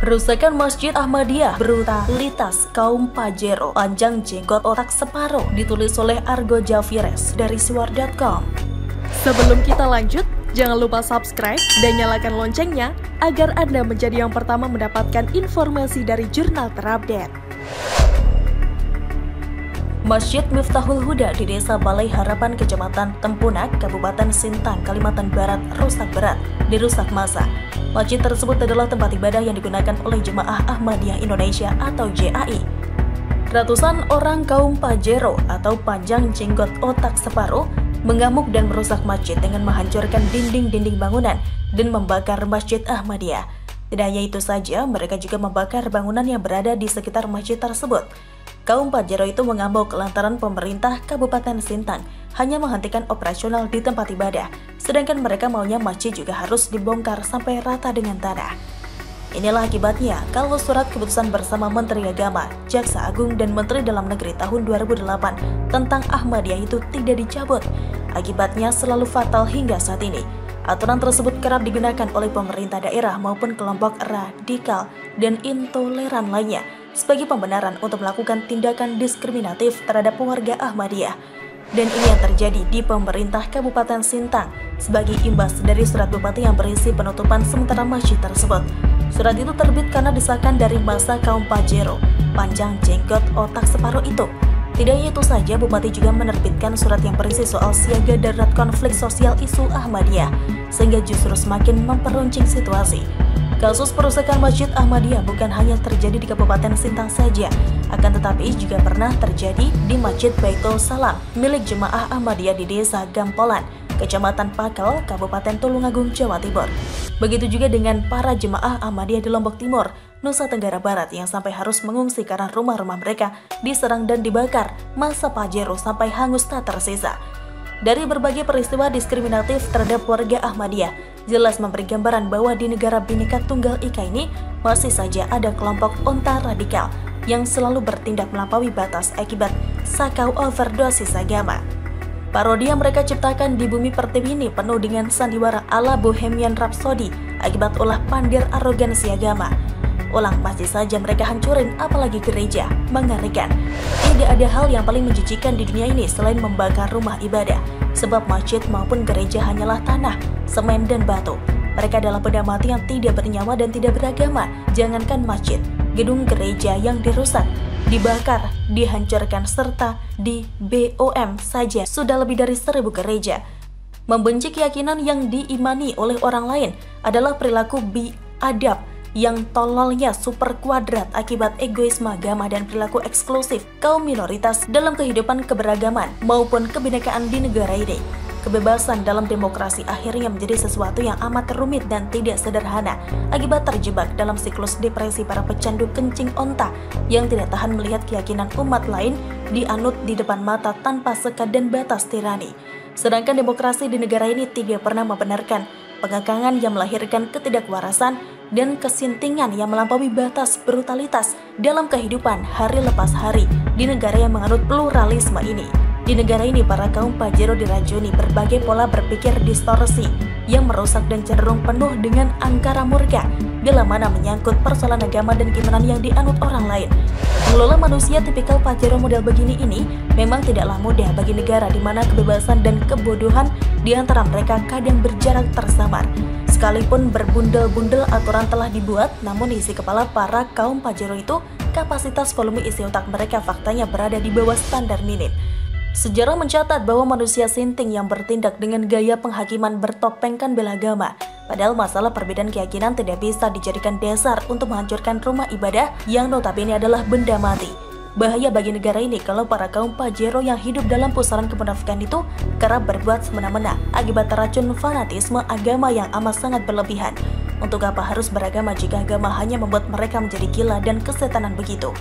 Perusakan Masjid Ahmadiyah, brutalitas kaum Pajero, panjang jenggot otak separuh, ditulis oleh Argo Javires dari siwar.com. Sebelum kita lanjut, jangan lupa subscribe dan nyalakan loncengnya agar Anda menjadi yang pertama mendapatkan informasi dari jurnal terupdate. Masjid Miftahul Huda di Desa Balai Harapan, Kecamatan Tempunak, Kabupaten Sintang, Kalimantan Barat, rusak berat, dirusak massa. Masjid tersebut adalah tempat ibadah yang digunakan oleh Jemaah Ahmadiyah Indonesia atau JAI. Ratusan orang kaum Pajero atau panjang jenggot otak separuh mengamuk dan merusak masjid dengan menghancurkan dinding-dinding bangunan dan membakar Masjid Ahmadiyah. Tidak hanya itu saja, mereka juga membakar bangunan yang berada di sekitar masjid tersebut. Kaum Pajero itu mengamuk lantaran pemerintah Kabupaten Sintang hanya menghentikan operasional di tempat ibadah, sedangkan mereka maunya masjid juga harus dibongkar sampai rata dengan tanah. Inilah akibatnya kalau surat keputusan bersama Menteri Agama, Jaksa Agung, dan Menteri Dalam Negeri tahun 2008 tentang Ahmadiyah itu tidak dicabut. Akibatnya selalu fatal hingga saat ini. Aturan tersebut kerap digunakan oleh pemerintah daerah maupun kelompok radikal dan intoleran lainnya sebagai pembenaran untuk melakukan tindakan diskriminatif terhadap warga Ahmadiyah. Dan ini yang terjadi di pemerintah Kabupaten Sintang sebagai imbas dari surat bupati yang berisi penutupan sementara masjid tersebut. Surat itu terbit karena desakan dari masa kaum Pajero, panjang jenggot otak separuh itu. Tidak hanya itu saja, bupati juga menerbitkan surat yang berisi soal siaga darurat konflik sosial isu Ahmadiyah, sehingga justru semakin memperuncing situasi. Kasus perusakan Masjid Ahmadiyah bukan hanya terjadi di Kabupaten Sintang saja, akan tetapi juga pernah terjadi di Masjid Baitul Salam milik Jemaah Ahmadiyah di Desa Gampolan, Kecamatan Pakel, Kabupaten Tulungagung, Jawa Timur. Begitu juga dengan para Jemaah Ahmadiyah di Lombok Timur, Nusa Tenggara Barat yang sampai harus mengungsi karena rumah-rumah mereka diserang dan dibakar massa Pajero sampai hangus tak tersisa. Dari berbagai peristiwa diskriminatif terhadap warga Ahmadiyah, jelas memberi gambaran bahwa di negara Bhinneka Tunggal Ika ini masih saja ada kelompok onta radikal yang selalu bertindak melampaui batas akibat sakau overdosis agama. Parodi yang mereka ciptakan di bumi pertiwi ini penuh dengan sandiwara ala Bohemian Rhapsody akibat ulah pandir arogansi agama. Ulang masjid saja mereka hancurin, apalagi gereja. Mengerikan. Tidak ada hal yang paling menjijikan di dunia ini selain membakar rumah ibadah. Sebab masjid maupun gereja hanyalah tanah, semen, dan batu. Mereka adalah benda mati yang tidak bernyawa dan tidak beragama. Jangankan masjid, gedung gereja yang dirusak, dibakar, dihancurkan, serta di BOM saja sudah lebih dari 1000 gereja. Membenci keyakinan yang diimani oleh orang lain adalah perilaku biadab yang tololnya super kuadrat akibat egoisme agama dan perilaku eksklusif kaum minoritas dalam kehidupan keberagaman maupun kebinekaan di negara ini. Kebebasan dalam demokrasi akhirnya menjadi sesuatu yang amat rumit dan tidak sederhana akibat terjebak dalam siklus depresi para pecandu kencing onta yang tidak tahan melihat keyakinan umat lain dianut di depan mata tanpa sekat dan batas tirani. Sedangkan demokrasi di negara ini tidak pernah membenarkan pengekangan yang melahirkan ketidakwarasan dan kesintingan yang melampaui batas brutalitas dalam kehidupan hari lepas hari di negara yang menganut pluralisme ini. Di negara ini, para kaum Pajero diracuni berbagai pola berpikir distorsi yang merusak dan cenderung penuh dengan angkara murka bila mana menyangkut persoalan agama dan keimanan yang dianut orang lain. Mengelola manusia tipikal Pajero model begini ini memang tidaklah mudah bagi negara di mana kebebasan dan kebodohan di antara mereka kadang berjarak tersamar. Sekalipun berbundel-bundel aturan telah dibuat, namun isi kepala para kaum Pajero itu, kapasitas volume isi otak mereka faktanya berada di bawah standar minim. Sejarah mencatat bahwa manusia sinting yang bertindak dengan gaya penghakiman bertopengkan bela agama. Padahal masalah perbedaan keyakinan tidak bisa dijadikan dasar untuk menghancurkan rumah ibadah yang notabene adalah benda mati. Bahaya bagi negara ini kalau para kaum Pajero yang hidup dalam pusaran kemunafikan itu kerap berbuat semena-mena akibat terracun fanatisme agama yang amat sangat berlebihan. Untuk apa harus beragama jika agama hanya membuat mereka menjadi gila dan kesetanan begitu?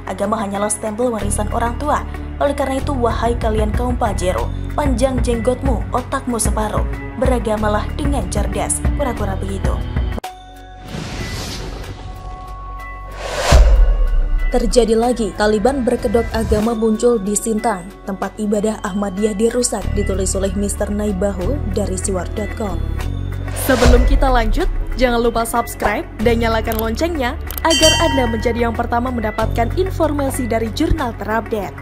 Agama hanyalah stempel warisan orang tua. Oleh karena itu, wahai kalian kaum Pajero, panjang jenggotmu, otakmu separuh, beragamalah dengan cerdas. Pura-pura begitu. Terjadi lagi, Taliban berkedok agama muncul di Sintang. Tempat ibadah Ahmadiyah dirusak, ditulis oleh Mr. Naibahu dari siwar.com. Sebelum kita lanjut, jangan lupa subscribe dan nyalakan loncengnya agar Anda menjadi yang pertama mendapatkan informasi dari jurnal terupdate.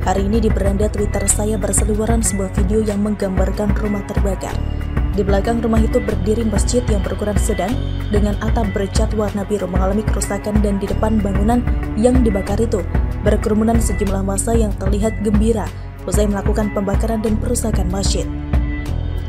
Hari ini di beranda Twitter saya berseliweran sebuah video yang menggambarkan rumah terbakar. Di belakang rumah itu berdiri masjid yang berukuran sedang dengan atap bercat warna biru mengalami kerusakan, dan di depan bangunan yang dibakar itu berkerumunan sejumlah massa yang terlihat gembira usai melakukan pembakaran dan perusakan masjid.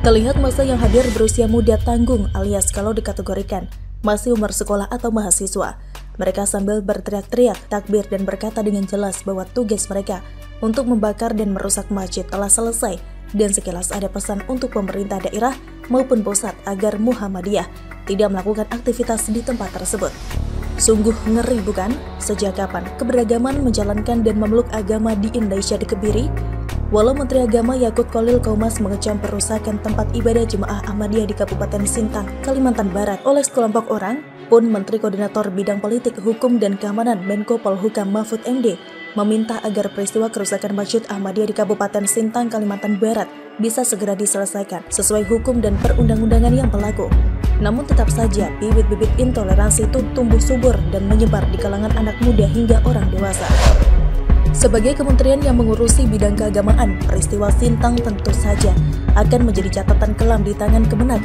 Terlihat massa yang hadir berusia muda tanggung alias kalau dikategorikan masih umur sekolah atau mahasiswa. Mereka sambil berteriak-teriak, takbir, dan berkata dengan jelas bahwa tugas mereka untuk membakar dan merusak masjid telah selesai, dan sekilas ada pesan untuk pemerintah daerah maupun pusat agar Muhammadiyah tidak melakukan aktivitas di tempat tersebut. Sungguh ngeri bukan? Sejak kapan keberagaman menjalankan dan memeluk agama di Indonesia dikebiri? Walau Menteri Agama Yakut Khalil Qomas mengecam perusakan tempat ibadah Jemaah Ahmadiyah di Kabupaten Sintang, Kalimantan Barat oleh sekelompok orang, pun Menteri Koordinator Bidang Politik, Hukum, dan Keamanan Menko Polhukam Mahfud MD meminta agar peristiwa kerusakan Masjid Ahmadiyah di Kabupaten Sintang, Kalimantan Barat bisa segera diselesaikan sesuai hukum dan perundang-undangan yang berlaku. Namun tetap saja bibit-bibit intoleransi itu tumbuh subur dan menyebar di kalangan anak muda hingga orang dewasa. Sebagai kementerian yang mengurusi bidang keagamaan, peristiwa Sintang tentu saja akan menjadi catatan kelam di tangan Kemenak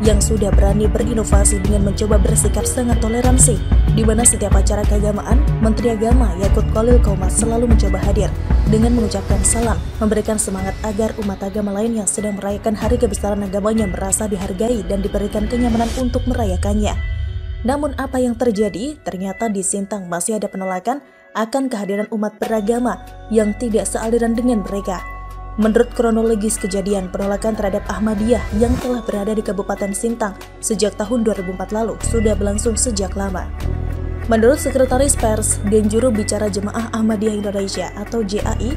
yang sudah berani berinovasi dengan mencoba bersikap sangat toleransi, di mana setiap acara keagamaan, Menteri Agama Yakut Khalil Qomas selalu mencoba hadir dengan mengucapkan salam, memberikan semangat agar umat agama lain yang sedang merayakan hari kebesaran agamanya merasa dihargai dan diberikan kenyamanan untuk merayakannya. Namun apa yang terjadi? Ternyata di Sintang masih ada penolakan akan kehadiran umat beragama yang tidak sealiran dengan mereka. Menurut kronologis kejadian, penolakan terhadap Ahmadiyah yang telah berada di Kabupaten Sintang sejak tahun 2004 lalu sudah berlangsung sejak lama. Menurut Sekretaris Pers dan Juru Bicara Jemaah Ahmadiyah Indonesia atau JAI,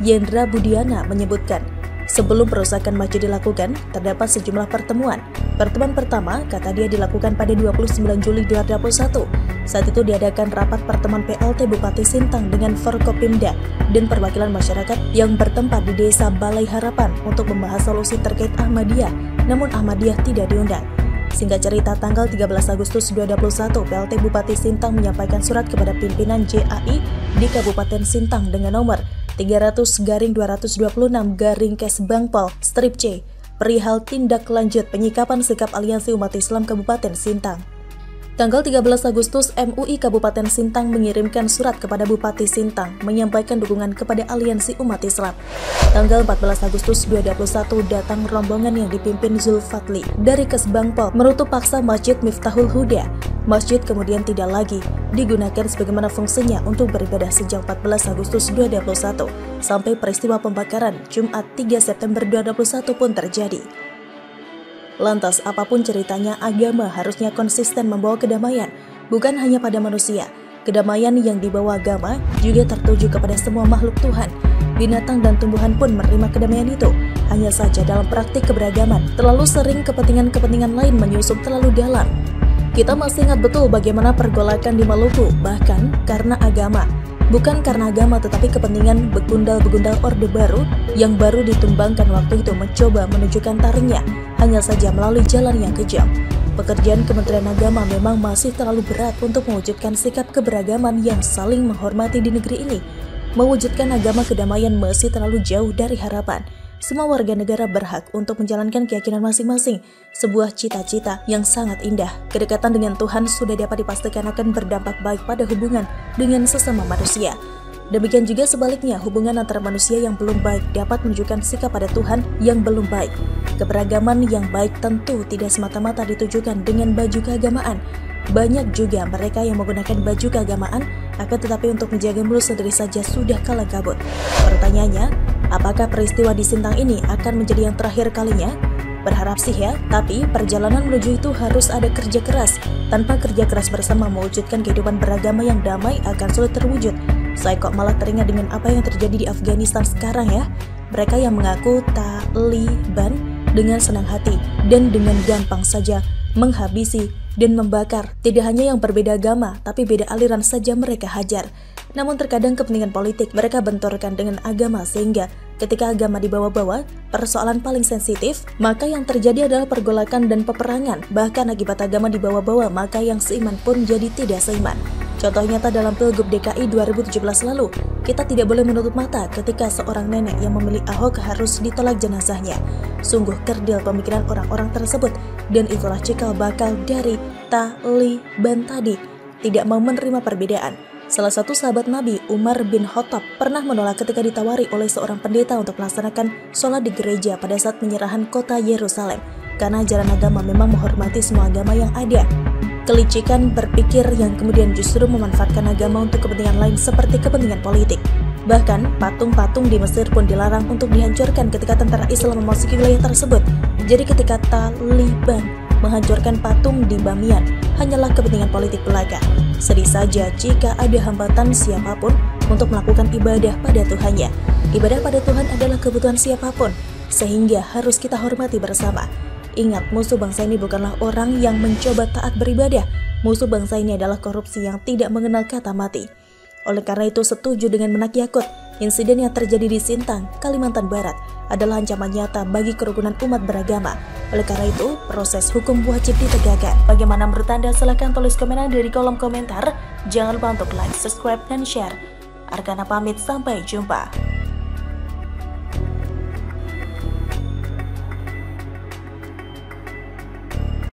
Yendra Budiana menyebutkan, sebelum perusakan masjid dilakukan, terdapat sejumlah pertemuan. Pertemuan pertama, kata dia, dilakukan pada 29 Juli 2021. Saat itu diadakan rapat pertemuan PLT Bupati Sintang dengan Forkopimda dan perwakilan masyarakat yang bertempat di Desa Balai Harapan untuk membahas solusi terkait Ahmadiyah, namun Ahmadiyah tidak diundang. Singkat cerita, tanggal 13 Agustus 2021, PLT Bupati Sintang menyampaikan surat kepada pimpinan JAI di Kabupaten Sintang dengan nomor 300-226-Kes-Bangpol-C perihal tindak lanjut penyikapan sikap Aliansi Umat Islam Kabupaten Sintang. Tanggal 13 Agustus, MUI Kabupaten Sintang mengirimkan surat kepada Bupati Sintang menyampaikan dukungan kepada Aliansi Umat Islam. Tanggal 14 Agustus 2021, datang rombongan yang dipimpin Zulfatli dari Kes-Bangpol menutup paksa Masjid Miftahul Huda. Masjid kemudian tidak lagi digunakan sebagaimana fungsinya untuk beribadah sejak 14 Agustus 2021 sampai peristiwa pembakaran Jumat 3 September 2021 pun terjadi. Lantas, apapun ceritanya, agama harusnya konsisten membawa kedamaian, bukan hanya pada manusia. Kedamaian yang dibawa agama juga tertuju kepada semua makhluk Tuhan. Binatang dan tumbuhan pun menerima kedamaian itu. Hanya saja dalam praktik keberagaman, terlalu sering kepentingan-kepentingan lain menyusup terlalu dalam. Kita masih ingat betul bagaimana pergolakan di Maluku, bahkan karena agama. Bukan karena agama, tetapi kepentingan begundal-begundal Orde Baru yang baru ditumbangkan waktu itu mencoba menunjukkan taringnya, hanya saja melalui jalan yang kejam. Pekerjaan Kementerian Agama memang masih terlalu berat untuk mewujudkan sikap keberagaman yang saling menghormati di negeri ini. Mewujudkan agama kedamaian masih terlalu jauh dari harapan. Semua warga negara berhak untuk menjalankan keyakinan masing-masing, sebuah cita-cita yang sangat indah. Kedekatan dengan Tuhan sudah dapat dipastikan akan berdampak baik pada hubungan dengan sesama manusia. Demikian juga sebaliknya, hubungan antara manusia yang belum baik dapat menunjukkan sikap pada Tuhan yang belum baik. Keberagaman yang baik tentu tidak semata-mata ditujukan dengan baju keagamaan. Banyak juga mereka yang menggunakan baju keagamaan, akan tetapi untuk menjaga mulut sendiri saja sudah kalah kabut. Pertanyaannya, apakah peristiwa di Sintang ini akan menjadi yang terakhir kalinya? Berharap sih ya, tapi perjalanan menuju itu harus ada kerja keras. Tanpa kerja keras bersama mewujudkan kehidupan beragama yang damai akan sulit terwujud. Saya kok malah teringat dengan apa yang terjadi di Afghanistan sekarang ya. Mereka yang mengaku Taliban dengan senang hati dan dengan gampang saja menghabisi, dan membakar. Tidak hanya yang berbeda agama, tapi beda aliran saja mereka hajar. Namun terkadang kepentingan politik mereka benturkan dengan agama sehingga ketika agama dibawa-bawa, persoalan paling sensitif, maka yang terjadi adalah pergolakan dan peperangan. Bahkan akibat agama dibawa-bawa, maka yang seiman pun jadi tidak seiman. Contoh nyata dalam Pilgub DKI 2017 lalu, kita tidak boleh menutup mata ketika seorang nenek yang memilih Ahok harus ditolak jenazahnya. Sungguh kerdil pemikiran orang-orang tersebut, dan itulah cikal bakal dari Taliban tadi, tidak mau menerima perbedaan. Salah satu sahabat Nabi, Umar bin Khattab, pernah menolak ketika ditawari oleh seorang pendeta untuk melaksanakan sholat di gereja pada saat penyerahan kota Yerusalem, karena ajaran agama memang menghormati semua agama yang ada. Kelicikan berpikir yang kemudian justru memanfaatkan agama untuk kepentingan lain seperti kepentingan politik. Bahkan, patung-patung di Mesir pun dilarang untuk dihancurkan ketika tentara Islam memasuki wilayah tersebut. Jadi ketika Taliban menghancurkan patung di Bamiyan, hanyalah kepentingan politik belaka. Sedih saja jika ada hambatan siapapun untuk melakukan ibadah pada Tuhannya. Ibadah pada Tuhan adalah kebutuhan siapapun, sehingga harus kita hormati bersama. Ingat, musuh bangsa ini bukanlah orang yang mencoba taat beribadah. Musuh bangsa ini adalah korupsi yang tidak mengenal kata mati. Oleh karena itu, setuju dengan Menak Yakut, insiden yang terjadi di Sintang, Kalimantan Barat adalah ancaman nyata bagi kerukunan umat beragama. Oleh karena itu, proses hukum wajib ditegakkan. Bagaimana menurut Anda? Silahkan tulis komentar di kolom komentar. Jangan lupa untuk like, subscribe, dan share. Arkana pamit, sampai jumpa.